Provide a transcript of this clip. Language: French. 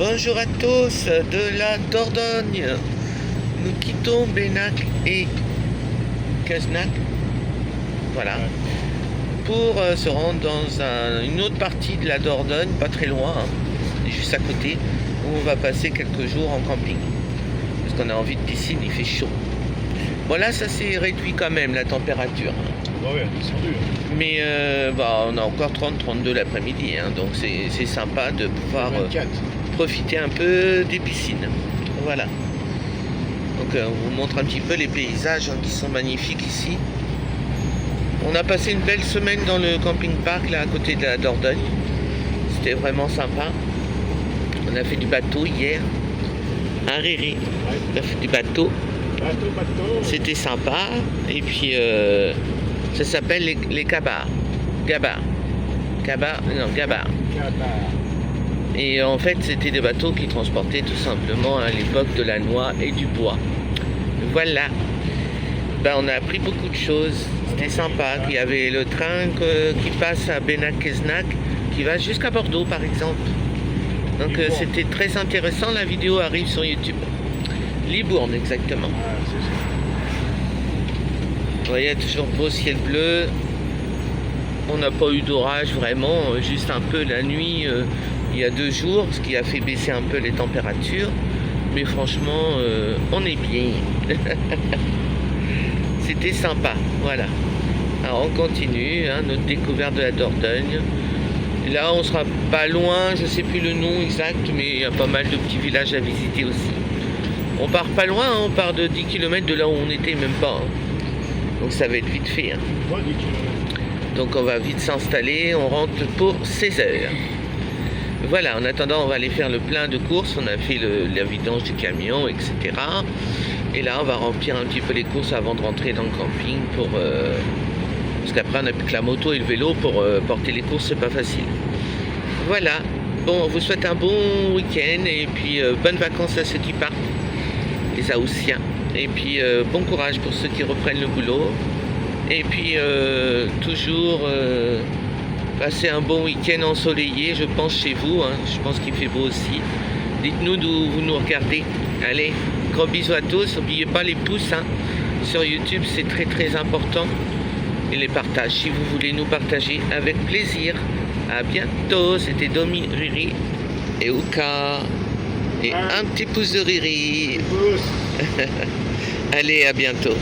Bonjour à tous de la Dordogne. Nous quittons Bénac et Cazenac. Voilà. Pour se rendre dans une autre partie de la Dordogne, pas très loin, juste à côté, où on va passer quelques jours en camping. Parce qu'on a envie de piscine, il fait chaud. Bon là, ça s'est réduit quand même, la température. Ouais, descendu. Mais on a encore 30-32 l'après-midi, donc c'est sympa de pouvoir profiter un peu des piscines. Voilà. Donc on vous montre un petit peu les paysages qui sont magnifiques ici. On a passé une belle semaine dans le camping-park là à côté de la Dordogne. C'était vraiment sympa. On a fait du bateau hier. Un Riri. On a fait du bateau. C'était sympa. Et puis ça s'appelle les Gabars. Gabars. Et en fait, c'était des bateaux qui transportaient tout simplement à l'époque de la noix et du bois. Voilà. On a appris beaucoup de choses. C'était sympa. Il y avait le train qui passe à Bénac-Cazenac, qui va jusqu'à Bordeaux, par exemple. Donc c'était très intéressant. La vidéo arrive sur YouTube. Libourne, exactement. Vous voyez, toujours beau ciel bleu. On n'a pas eu d'orage vraiment, juste un peu la nuit il y a 2 jours, ce qui a fait baisser un peu les températures. Mais franchement, on est bien. C'était sympa, voilà. Alors on continue, notre découverte de la Dordogne. Et là, on sera pas loin, je sais plus le nom exact, mais il y a pas mal de petits villages à visiter aussi. On part pas loin, on part de 10 km de là où on était, même pas. Donc ça va être vite fait. Donc on va vite s'installer, on rentre pour 16 heures. Voilà, en attendant, on va aller faire le plein de courses. On a fait la vidange du camion, etc. Et là, on va remplir un petit peu les courses avant de rentrer dans le camping parce qu'après, on n'a plus que la moto et le vélo pour porter les courses, c'est pas facile. Voilà. Bon, on vous souhaite un bon week-end et puis bonnes vacances à ceux qui partent, les Haussiens. Et puis bon courage pour ceux qui reprennent le boulot. Et puis toujours passer un bon week-end ensoleillé, je pense, chez vous. Je pense qu'il fait beau aussi. Dites-nous d'où vous nous regardez. Allez, gros bisous à tous. N'oubliez pas les pouces sur YouTube, c'est très très important. Et les partages, si vous voulez nous partager, avec plaisir. À bientôt. C'était Domi, Riri et Ouka. Et un petit pouce de Riri. Allez, à bientôt.